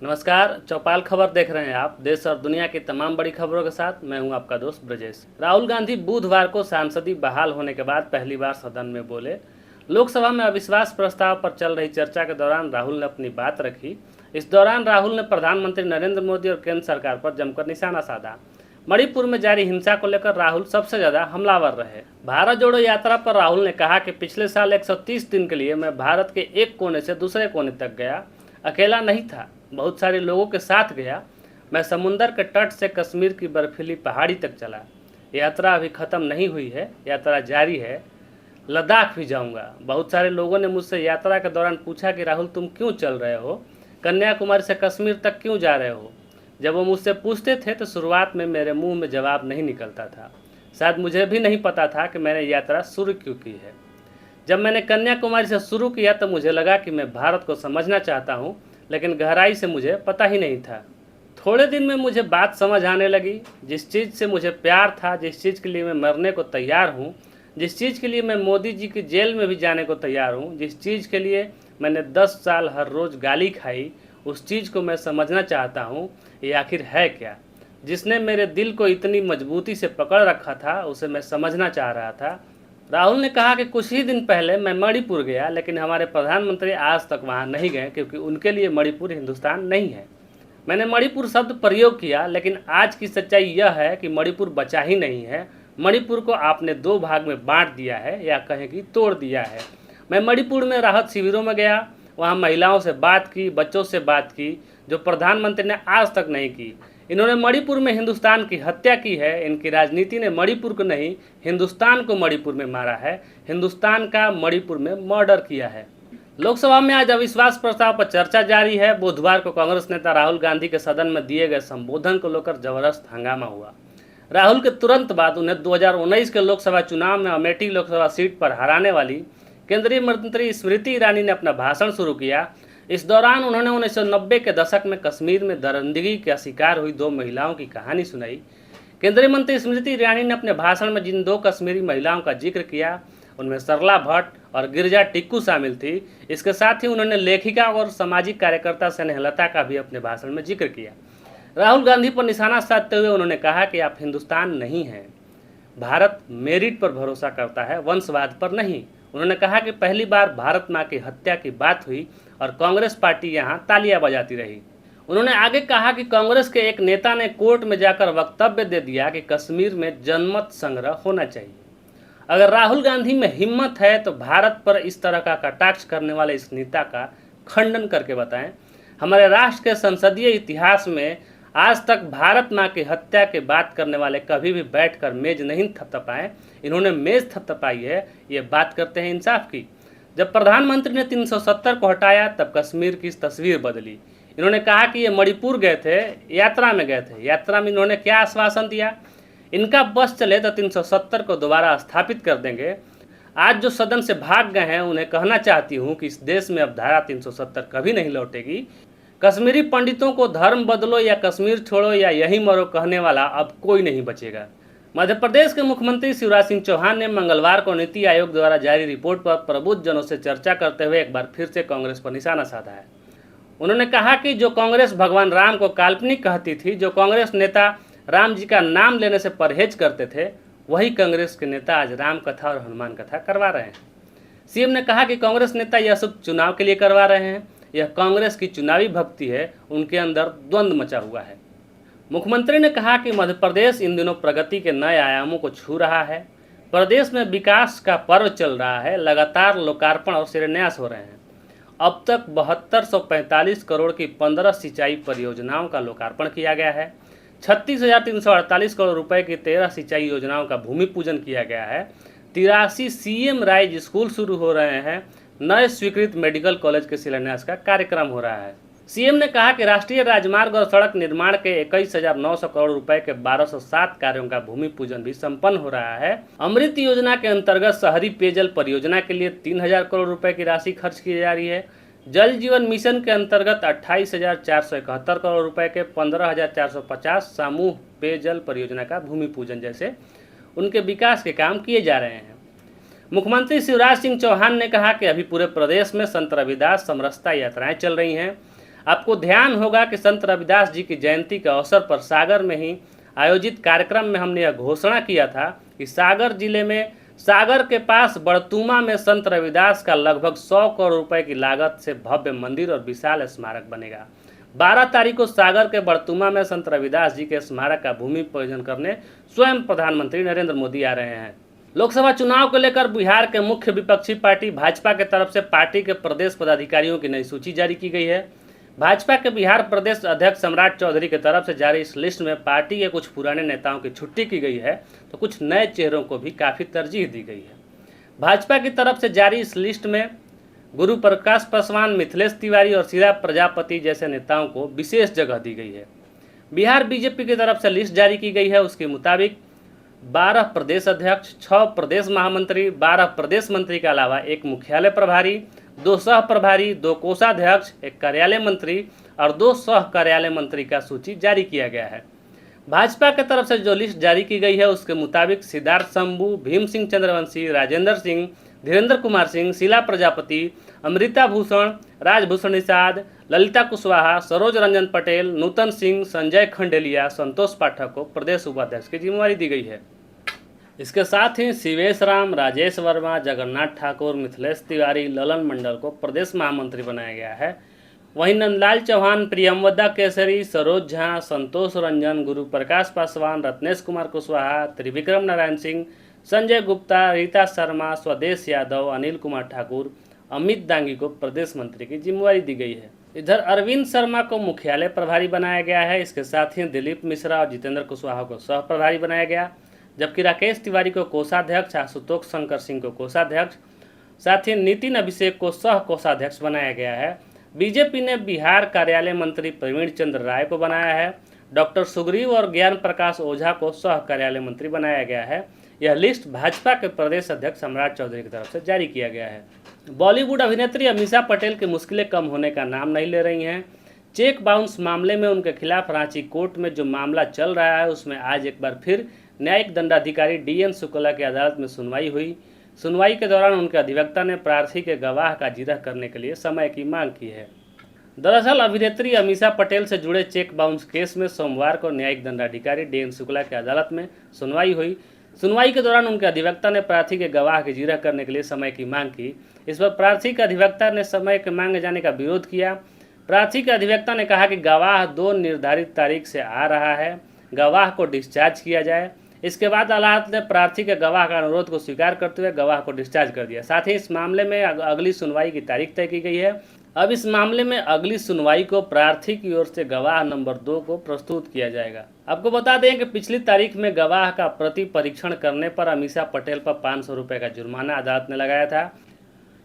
नमस्कार। चौपाल खबर देख रहे हैं आप। देश और दुनिया की तमाम बड़ी खबरों के साथ मैं हूं आपका दोस्त ब्रजेश। राहुल गांधी बुधवार को सांसदी बहाल होने के बाद पहली बार सदन में बोले। लोकसभा में अविश्वास प्रस्ताव पर चल रही चर्चा के दौरान राहुल ने अपनी बात रखी। इस दौरान राहुल ने प्रधानमंत्री नरेंद्र मोदी और केंद्र सरकार पर जमकर निशाना साधा। मणिपुर में जारी हिंसा को लेकर राहुल सबसे ज्यादा हमलावर रहे। भारत जोड़ो यात्रा पर राहुल ने कहा कि पिछले साल 130 दिन के लिए मैं भारत के एक कोने से दूसरे कोने तक गया। अकेला नहीं था, बहुत सारे लोगों के साथ गया। मैं समुंदर के तट से कश्मीर की बर्फीली पहाड़ी तक चला। यात्रा अभी ख़त्म नहीं हुई है, यात्रा जारी है। लद्दाख भी जाऊंगा। बहुत सारे लोगों ने मुझसे यात्रा के दौरान पूछा कि राहुल तुम क्यों चल रहे हो, कन्याकुमारी से कश्मीर तक क्यों जा रहे हो। जब वो मुझसे पूछते थे तो शुरुआत में मेरे मुंह में जवाब नहीं निकलता था। शायद मुझे भी नहीं पता था कि मैंने यात्रा शुरू क्यों की है। जब मैंने कन्याकुमारी से शुरू किया तो मुझे लगा कि मैं भारत को समझना चाहता हूँ, लेकिन गहराई से मुझे पता ही नहीं था। थोड़े दिन में मुझे बात समझ आने लगी। जिस चीज़ से मुझे प्यार था, जिस चीज़ के लिए मैं मरने को तैयार हूँ, जिस चीज़ के लिए मैं मोदी जी की जेल में भी जाने को तैयार हूँ, जिस चीज़ के लिए मैंने 10 साल हर रोज़ गाली खाई, उस चीज़ को मैं समझना चाहता हूँ। ये आखिर है क्या? जिसने मेरे दिल को इतनी मजबूती से पकड़ रखा था, उसे मैं समझना चाह रहा था। राहुल ने कहा कि कुछ ही दिन पहले मैं मणिपुर गया, लेकिन हमारे प्रधानमंत्री आज तक वहां नहीं गए क्योंकि उनके लिए मणिपुर हिंदुस्तान नहीं है। मैंने मणिपुर शब्द प्रयोग किया, लेकिन आज की सच्चाई यह है कि मणिपुर बचा ही नहीं है। मणिपुर को आपने 2 भाग में बांट दिया है, या कहें कि तोड़ दिया है। मैं मणिपुर में राहत शिविरों में गया, वहाँ महिलाओं से बात की, बच्चों से बात की, जो प्रधानमंत्री ने आज तक नहीं की। इन्होंने मणिपुर में हिंदुस्तान की हत्या की है। इनकी राजनीति ने मणिपुर को नहीं, हिंदुस्तान को मणिपुर में मारा है। हिंदुस्तान का मणिपुर में मर्डर किया है। लोकसभा में आज अविश्वास प्रस्ताव पर चर्चा जारी है। बुधवार को कांग्रेस नेता राहुल गांधी के सदन में दिए गए संबोधन को लेकर जबरदस्त हंगामा हुआ। राहुल के तुरंत बाद उन्हें 2019 के लोकसभा चुनाव में अमेठी लोकसभा सीट पर हराने वाली केंद्रीय मंत्री स्मृति ईरानी ने अपना भाषण शुरू किया। इस दौरान उन्होंने 1990 के दशक में कश्मीर में दरिंदगी का शिकार हुई 2 महिलाओं की कहानी सुनाई। केंद्रीय मंत्री स्मृति ईरानी ने अपने भाषण में जिन 2 कश्मीरी महिलाओं का जिक्र किया, उनमें सरला भट्ट और गिरिजा टिक्कू शामिल थी। इसके साथ ही उन्होंने लेखिका और सामाजिक कार्यकर्ता स्नेहलता का भी अपने भाषण में जिक्र किया। राहुल गांधी पर निशाना साधते हुए उन्होंने कहा कि आप हिंदुस्तान नहीं हैं। भारत मेरिट पर भरोसा करता है, वंशवाद पर नहीं। उन्होंने कहा कि पहली बार भारत माँ की हत्या की बात हुई और कांग्रेस पार्टी यहाँ तालियां बजाती रही। उन्होंने आगे कहा कि कांग्रेस के एक नेता ने कोर्ट में जाकर वक्तव्य दे दिया कि कश्मीर में जनमत संग्रह होना चाहिए। अगर राहुल गांधी में हिम्मत है तो भारत पर इस तरह का कटाक्ष करने वाले इस नेता का खंडन करके बताएं। हमारे राष्ट्र के संसदीय इतिहास में आज तक भारत माँ की हत्या की बात करने वाले कभी भी बैठकर मेज नहीं थपथपाए। इन्होंने मेज थपथपाई है। ये बात करते हैं इंसाफ की। जब प्रधानमंत्री ने 370 को हटाया तब कश्मीर की तस्वीर बदली। इन्होंने कहा कि ये मणिपुर गए थे, यात्रा में गए थे। यात्रा में इन्होंने क्या आश्वासन दिया? इनका बस चले तो 370 को दोबारा स्थापित कर देंगे। आज जो सदन से भाग गए हैं उन्हें कहना चाहती हूँ कि इस देश में अब धारा 370 कभी नहीं लौटेगी। कश्मीरी पंडितों को धर्म बदलो या कश्मीर छोड़ो या यहीं मरो कहने वाला अब कोई नहीं बचेगा। मध्य प्रदेश के मुख्यमंत्री शिवराज सिंह चौहान ने मंगलवार को नीति आयोग द्वारा जारी रिपोर्ट पर प्रबुद्ध जनों से चर्चा करते हुए एक बार फिर से कांग्रेस पर निशाना साधा है। उन्होंने कहा कि जो कांग्रेस भगवान राम को काल्पनिक कहती थी, जो कांग्रेस नेता राम जी का नाम लेने से परहेज करते थे, वही कांग्रेस के नेता आज राम कथा और हनुमान कथा करवा रहे हैं। सीएम ने कहा कि कांग्रेस नेता यह सब चुनाव के लिए करवा रहे हैं। यह कांग्रेस की चुनावी भक्ति है। उनके अंदर द्वंद्व मचा हुआ है। मुख्यमंत्री ने कहा कि मध्य प्रदेश इन दिनों प्रगति के नए आयामों को छू रहा है। प्रदेश में विकास का पर्व चल रहा है। लगातार लोकार्पण और शिलान्यास हो रहे हैं। अब तक 7245 करोड़ की 15 सिंचाई परियोजनाओं का लोकार्पण किया गया है। 36,348 करोड़ रुपए की 13 सिंचाई योजनाओं का भूमि पूजन किया गया है। 83 सीएम राइज स्कूल शुरू हो रहे हैं। नए स्वीकृत मेडिकल कॉलेज के शिलान्यास का कार्यक्रम हो रहा है। सीएम ने कहा कि राष्ट्रीय राजमार्ग और सड़क निर्माण के 21,900 करोड़ रुपए के 1207 कार्यों का भूमि पूजन भी संपन्न हो रहा है। अमृत योजना के अंतर्गत शहरी पेयजल परियोजना के लिए 3,000 करोड़ रुपए की राशि खर्च की जा रही है। जल जीवन मिशन के अंतर्गत 28,471 करोड़ रुपए के 15,450 समूह पेयजल परियोजना का भूमि पूजन जैसे उनके विकास के काम किए जा रहे हैं। मुख्यमंत्री शिवराज सिंह चौहान ने कहा कि अभी पूरे प्रदेश में संत रविदास समरसता यात्राएं चल रही हैं। आपको ध्यान होगा कि संत रविदास जी की जयंती के अवसर पर सागर में ही आयोजित कार्यक्रम में हमने यह घोषणा किया था कि सागर जिले में सागर के पास बड़तुमा में संत रविदास का लगभग 100 करोड़ रुपए की लागत से भव्य मंदिर और विशाल स्मारक बनेगा। 12 तारीख को सागर के बड़तुमा में संत रविदास जी के स्मारक का भूमि पूजन करने स्वयं प्रधानमंत्री नरेंद्र मोदी आ रहे हैं। लोकसभा चुनाव को लेकर बिहार के मुख्य विपक्षी पार्टी भाजपा के तरफ से पार्टी के प्रदेश पदाधिकारियों की नई सूची जारी की गई है। भाजपा के बिहार प्रदेश अध्यक्ष सम्राट चौधरी की तरफ से जारी इस लिस्ट में पार्टी के कुछ पुराने नेताओं की छुट्टी की गई है, तो कुछ नए चेहरों को भी काफ़ी तरजीह दी गई है। भाजपा की तरफ से जारी इस लिस्ट में गुरु प्रकाश पासवान, मिथिलेश तिवारी और शीला प्रजापति जैसे नेताओं को विशेष जगह दी गई है। बिहार बीजेपी की तरफ से लिस्ट जारी की गई है। उसके मुताबिक 12 प्रदेश अध्यक्ष, 6 प्रदेश महामंत्री, 12 प्रदेश मंत्री के अलावा एक मुख्यालय प्रभारी, 2 सह प्रभारी, 2 कोषाध्यक्ष, 1 कार्यालय मंत्री और 2 सह कार्यालय मंत्री का सूची जारी किया गया है। भाजपा की तरफ से जो लिस्ट जारी की गई है उसके मुताबिक सिद्धार्थ शंभू, भीम सिंह चंद्रवंशी, राजेंद्र सिंह, धीरेन्द्र कुमार सिंह, शीला प्रजापति, अमृता भूषण, राजभूषण निषाद, ललिता कुशवाहा, सरोज रंजन पटेल, नूतन सिंह, संजय खंडेलिया, संतोष पाठक को प्रदेश उपाध्यक्ष की जिम्मेदारी दी गई है। इसके साथ ही शिवेश राम, राजेश वर्मा, जगन्नाथ ठाकुर, मिथिलेश तिवारी, ललन मंडल को प्रदेश महामंत्री बनाया गया है। वहीं नंदलाल चौहान, प्रियमवदा केसरी, सरोज झा, संतोष रंजन, गुरु प्रकाश पासवान, रत्नेश कुमार कुशवाहा, त्रिविक्रम नारायण सिंह, संजय गुप्ता, रीता शर्मा, स्वदेश यादव, अनिल कुमार ठाकुर, अमित दांगी को प्रदेश मंत्री की जिम्मेदारी दी गई है। इधर अरविंद शर्मा को मुख्यालय प्रभारी बनाया गया है। इसके साथ ही दिलीप मिश्रा और जितेंद्र कुशवाहा को सह प्रभारी बनाया गया, जबकि राकेश तिवारी को कोषाध्यक्ष, आशुतोष शंकर सिंह को कोषाध्यक्ष, साथ ही नितिन अभिषेक को सह कोषाध्यक्ष बनाया गया है। बीजेपी ने बिहार कार्यालय मंत्री प्रवीण चंद्र राय को बनाया है। डॉक्टर सुग्रीव और ज्ञान प्रकाश ओझा को सह कार्यालय मंत्री बनाया गया है। यह लिस्ट भाजपा के प्रदेश अध्यक्ष सम्राट चौधरी की तरफ से जारी किया गया है। बॉलीवुड अभिनेत्री अमीषा पटेल की मुश्किलें कम होने का नाम नहीं ले रही हैं। चेक बाउंस मामले में उनके खिलाफ रांची कोर्ट में जो मामला चल रहा है उसमें आज एक बार फिर न्यायिक दंडाधिकारी DN शुक्ला की अदालत में सुनवाई हुई। सुनवाई के दौरान उनके अधिवक्ता ने प्रार्थी के गवाह का जिरह करने के लिए समय की मांग की है। दरअसल अभिनेत्री अमीषा पटेल से जुड़े चेक बाउंस केस में सोमवार को न्यायिक दंडाधिकारी DN शुक्ला की अदालत में सुनवाई हुई। सुनवाई के दौरान उनके अधिवक्ता ने प्रार्थी के गवाह की जिरह करने के लिए समय की मांग की। इस पर प्रार्थी के अधिवक्ता ने समय के मांगे जाने का विरोध किया। प्रार्थी के अधिवक्ता ने कहा कि गवाह 2 निर्धारित तारीख से आ रहा है, गवाह को डिस्चार्ज किया जाए। इसके बाद अदालत ने प्रार्थी के गवाह का अनुरोध को स्वीकार करते हुए गवाह को डिस्चार्ज कर दिया। साथ ही इस मामले में अगली सुनवाई की तारीख तय की गई है। अब इस मामले में अगली सुनवाई को प्रार्थी की ओर से गवाह नंबर 2 को प्रस्तुत किया जाएगा। आपको बता दें कि पिछली तारीख में गवाह का प्रति परीक्षण करने पर अमीषा पटेल पर 500 रुपये का जुर्माना अदालत ने लगाया था।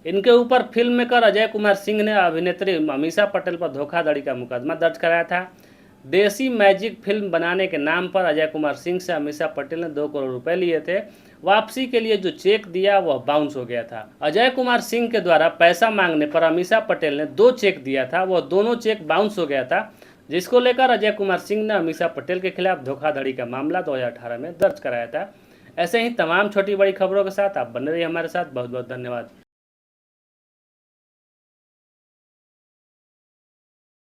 इनके ऊपर फिल्म मेकर अजय कुमार सिंह ने अभिनेत्री अमीषा पटेल पर धोखाधड़ी का मुकदमा दर्ज कराया था। देसी मैजिक फिल्म बनाने के नाम पर अजय कुमार सिंह से अमीषा पटेल ने 2 करोड़ रुपए लिए थे। वापसी के लिए जो चेक दिया वह बाउंस हो गया था। अजय कुमार सिंह के द्वारा पैसा मांगने पर अमीषा पटेल ने 2 चेक दिया था, वह दोनों चेक बाउंस हो गया था, जिसको लेकर अजय कुमार सिंह ने अमीषा पटेल के खिलाफ धोखाधड़ी का मामला 2018 में दर्ज कराया था। ऐसे ही तमाम छोटी बड़ी खबरों के साथ आप बने रहिए हमारे साथ। बहुत बहुत धन्यवाद।